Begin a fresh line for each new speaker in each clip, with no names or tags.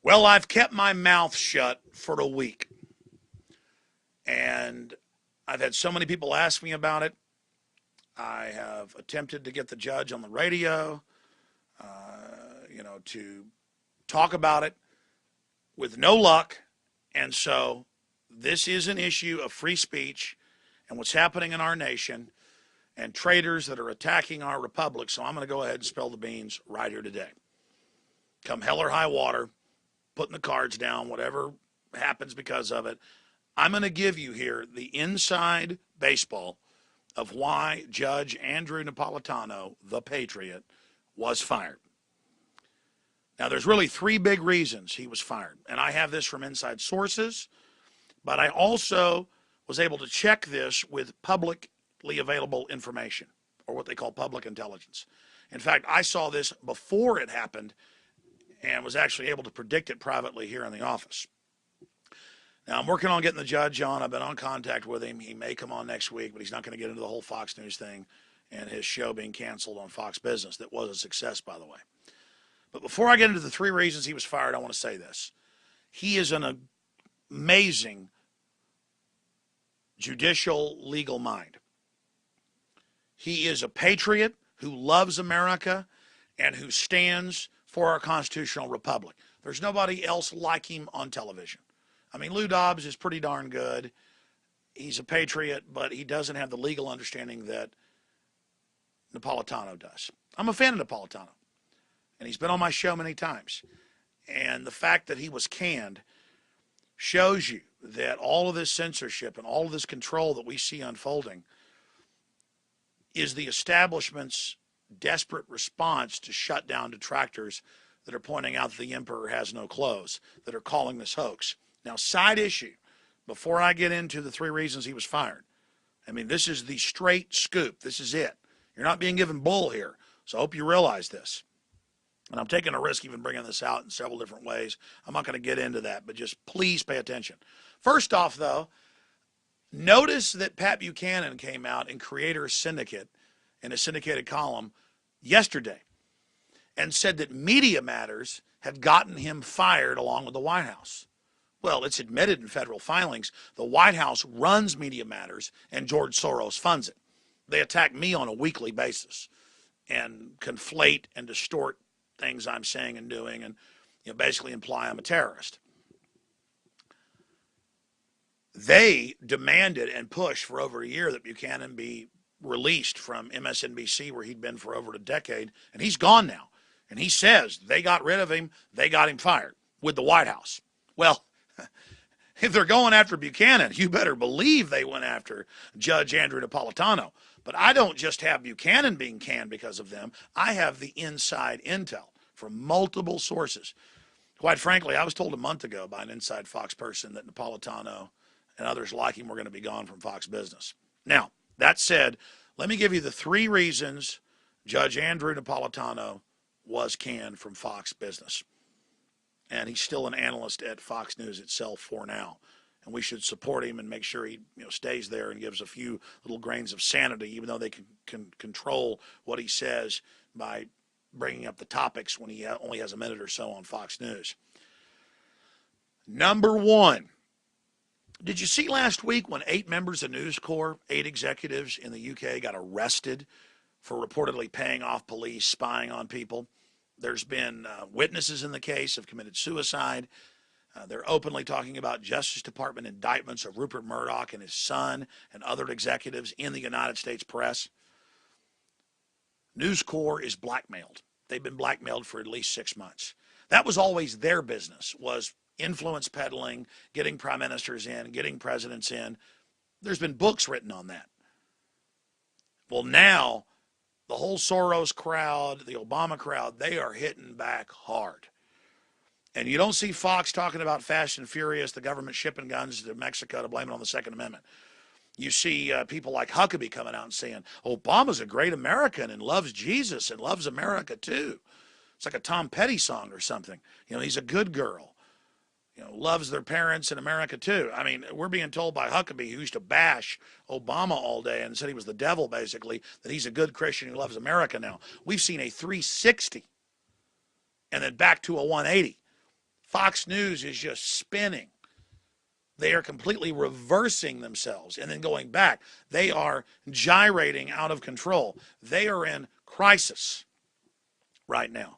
Well, I've kept my mouth shut for a week, and I've had so many people ask me about it. I have attempted to get the judge on the radio, to talk about it with no luck. And so this is an issue of free speech and what's happening in our nation and traitors that are attacking our republic. So I'm going to go ahead and spill the beans right here today. Come hell or high water, putting the cards down, whatever happens because of it. I'm going to give you here the inside baseball of why Judge Andrew Napolitano, the Patriot, was fired. Now, there's really three big reasons he was fired, and I have this from inside sources, but I also was able to check this with publicly available information, or what they call public intelligence. In fact, I saw this before it happened and was actually able to predict it privately here in the office. Now, I'm working on getting the judge on. I've been on contact with him. He may come on next week, but he's not going to get into the whole Fox News thing and his show being canceled on Fox Business. That was a success, by the way. But before I get into the three reasons he was fired, I want to say this. He is an amazing judicial legal mind. He is a patriot who loves America and who stands for our constitutional republic. There's nobody else like him on television. I mean, Lou Dobbs is pretty darn good. He's a patriot, but he doesn't have the legal understanding that Napolitano does. I'm a fan of Napolitano, and he's been on my show many times. And the fact that he was canned shows you that all of this censorship and all of this control that we see unfolding is the establishment's desperate response to shut down detractors that are pointing out that the emperor has no clothes, that are calling this hoax. Now, side issue, before I get into the three reasons he was fired, I mean, this is the straight scoop. This is it. You're not being given bull here, so I hope you realize this. And I'm taking a risk even bringing this out in several different ways. I'm not going to get into that, but just please pay attention. First off, though, notice that Pat Buchanan came out in Creator Syndicate in a syndicated column yesterday and said that Media Matters had gotten him fired along with the White House. Well, it's admitted in federal filings. The White House runs Media Matters, and George Soros funds it. They attack me on a weekly basis and conflate and distort things I'm saying and doing, and basically imply I'm a terrorist. They demanded and pushed for over a year that Buchanan be released from MSNBC, where he'd been for over a decade, and he's gone now. And he says they got rid of him, they got him fired with the White House. Well, if they're going after Buchanan, you better believe they went after Judge Andrew Napolitano. But I don't just have Buchanan being canned because of them. I have the inside intel from multiple sources. Quite frankly, I was told a month ago by an inside Fox person that Napolitano and others like him were going to be gone from Fox Business. Now, that said, let me give you the three reasons Judge Andrew Napolitano was canned from Fox Business. And he's still an analyst at Fox News itself for now. And we should support him and make sure he stays there and gives a few little grains of sanity, even though they can control what he says by bringing up the topics when he only has a minute or so on Fox News. Number one, did you see last week when 8 members of News Corps, 8 executives in the UK got arrested for reportedly paying off police, spying on people? There's been witnesses in the case have committed suicide. They're openly talking about Justice Department indictments of Rupert Murdoch and his son and other executives in the United States press. News Corps is blackmailed. They've been blackmailed for at least 6 months. That was always their business, was influence peddling, getting prime ministers in, getting presidents in. There's been books written on that. Well, now the whole Soros crowd, the Obama crowd, they are hitting back hard. And you don't see Fox talking about Fast and Furious, the government shipping guns to Mexico to blame it on the Second Amendment. You see people like Huckabee coming out and saying, Obama's a great American and loves Jesus and loves America too. It's like a Tom Petty song or something. He's a good girl. Loves their parents in America too. I mean, we're being told by Huckabee, who used to bash Obama all day and said he was the devil, basically, that he's a good Christian who loves America now. We've seen a 360 and then back to a 180. Fox News is just spinning. They are completely reversing themselves and then going back. They are gyrating out of control. They are in crisis right now.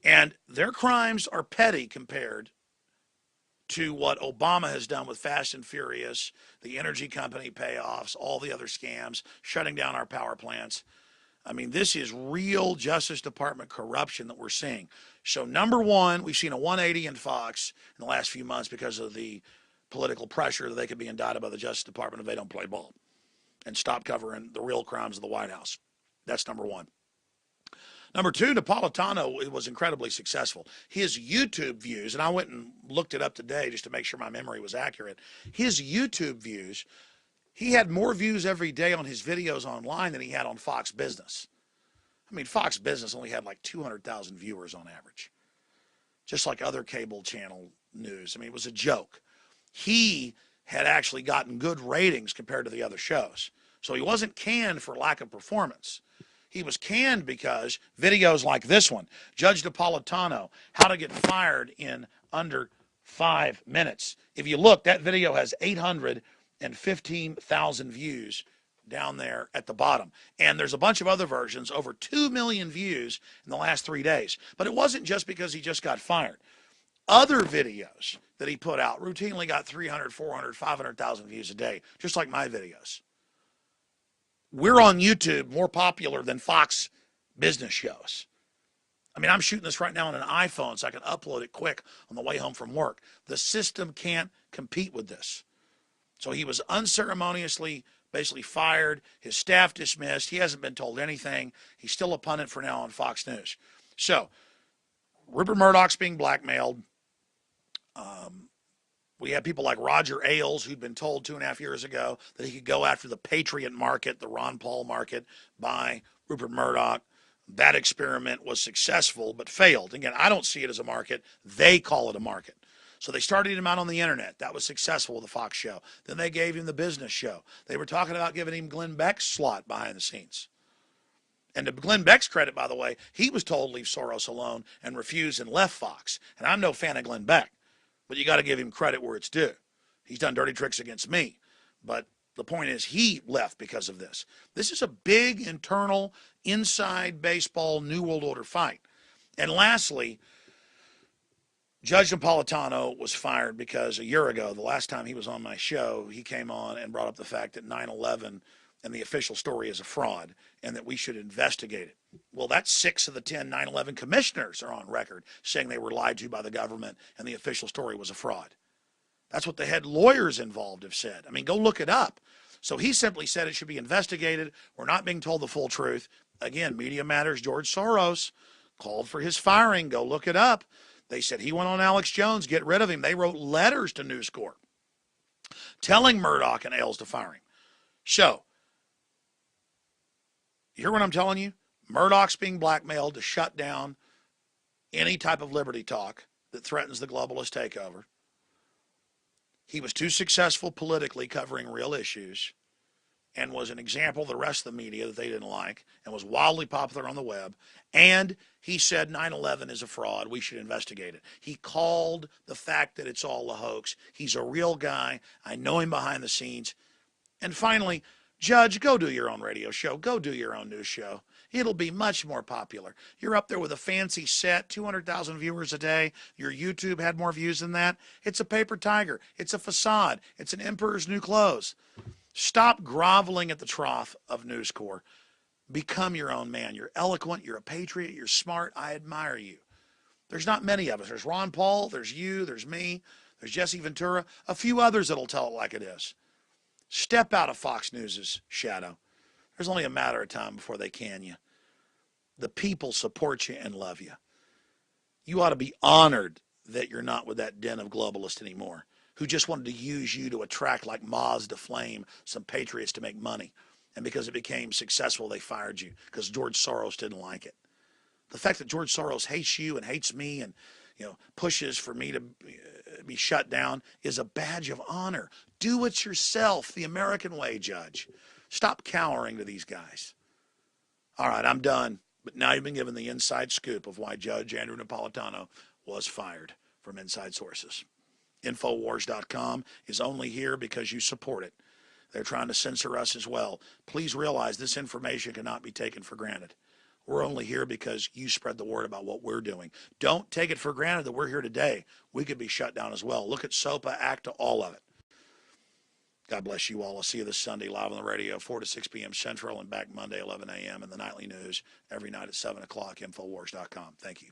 And their crimes are petty compared to what Obama has done with Fast and Furious, the energy company payoffs, all the other scams, shutting down our power plants. I mean, this is real Justice Department corruption that we're seeing. So, number one, we've seen a 180 in Fox in the last few months because of the political pressure that they could be indicted by the Justice Department if they don't play ball and stop covering the real crimes of the White House. That's number one. Number two, Napolitano was incredibly successful. His YouTube views, and I went and looked it up today just to make sure my memory was accurate. His YouTube views, he had more views every day on his videos online than he had on Fox Business. I mean, Fox Business only had like 200,000 viewers on average, just like other cable channel news. I mean, it was a joke. He had actually gotten good ratings compared to the other shows. So he wasn't canned for lack of performance. He was canned because videos like this one, Judge Napolitano, how to get fired in under 5 minutes. If you look, that video has 815,000 views down there at the bottom. And there's a bunch of other versions, over 2 million views in the last 3 days. But it wasn't just because he just got fired. Other videos that he put out routinely got 300, 400, 500,000 views a day, just like my videos. We're on YouTube more popular than Fox Business shows. I mean, I'm shooting this right now on an iPhone so I can upload it quick on the way home from work. The system can't compete with this. So he was unceremoniously basically fired, his staff dismissed. He hasn't been told anything. He's still a pundit for now on Fox News. So Rupert Murdoch's being blackmailed. We have people like Roger Ailes, who'd been told 2.5 years ago that he could go after the Patriot market, the Ron Paul market, by Rupert Murdoch. That experiment was successful, but failed. Again, I don't see it as a market. They call it a market. So they started him out on the internet. That was successful with the Fox show. Then they gave him the business show. They were talking about giving him Glenn Beck's slot behind the scenes. And to Glenn Beck's credit, by the way, he was told to leave Soros alone and refused and left Fox. And I'm no fan of Glenn Beck, but you got to give him credit where it's due. He's done dirty tricks against me. But the point is he left because of this. This is a big internal, inside baseball, New World Order fight. And lastly, Judge Napolitano was fired because a year ago, the last time he was on my show, he came on and brought up the fact that 9/11 and the official story is a fraud and that we should investigate it. Well, that's 6 of the 10 9/11 commissioners are on record saying they were lied to by the government and the official story was a fraud. That's what the head lawyers involved have said. I mean, go look it up. So he simply said it should be investigated. We're not being told the full truth. Again, Media Matters, George Soros called for his firing. Go look it up. They said he went on Alex Jones, get rid of him. They wrote letters to News Corp telling Murdoch and Ailes to fire him. So, you hear what I'm telling you? Murdoch's being blackmailed to shut down any type of liberty talk that threatens the globalist takeover. He was too successful politically covering real issues and was an example of the rest of the media that they didn't like and was wildly popular on the web. And he said 9/11 is a fraud. We should investigate it. He called the fact that it's all a hoax. He's a real guy. I know him behind the scenes. And finally, Judge, go do your own radio show. Go do your own news show. It'll be much more popular. You're up there with a fancy set, 200,000 viewers a day. Your YouTube had more views than that. It's a paper tiger. It's a facade. It's an emperor's new clothes. Stop groveling at the trough of News Corp. Become your own man. You're eloquent. You're a patriot. You're smart. I admire you. There's not many of us. There's Ron Paul. There's you. There's me. There's Jesse Ventura. A few others that'll tell it like it is. Step out of Fox News' shadow. There's only a matter of time before they can you. The people support you and love you. You ought to be honored that you're not with that den of globalists anymore, who just wanted to use you to attract like moths to flame some patriots to make money. And because it became successful, they fired you because George Soros didn't like it. The fact that George Soros hates you and hates me and pushes for me to be shut down is a badge of honor. Do it yourself, the American way, Judge. Stop cowering to these guys. All right, I'm done. But now you've been given the inside scoop of why Judge Andrew Napolitano was fired. from inside sources. Infowars.com is only here because you support it. They're trying to censor us as well. Please realize this information cannot be taken for granted. We're only here because you spread the word about what we're doing. Don't take it for granted that we're here today. We could be shut down as well. Look at SOPA, ACTA, all of it. God bless you all. I'll see you this Sunday live on the radio, 4 to 6 p.m. Central, and back Monday, 11 a.m. in the nightly news every night at 7 o'clock, Infowars.com. Thank you.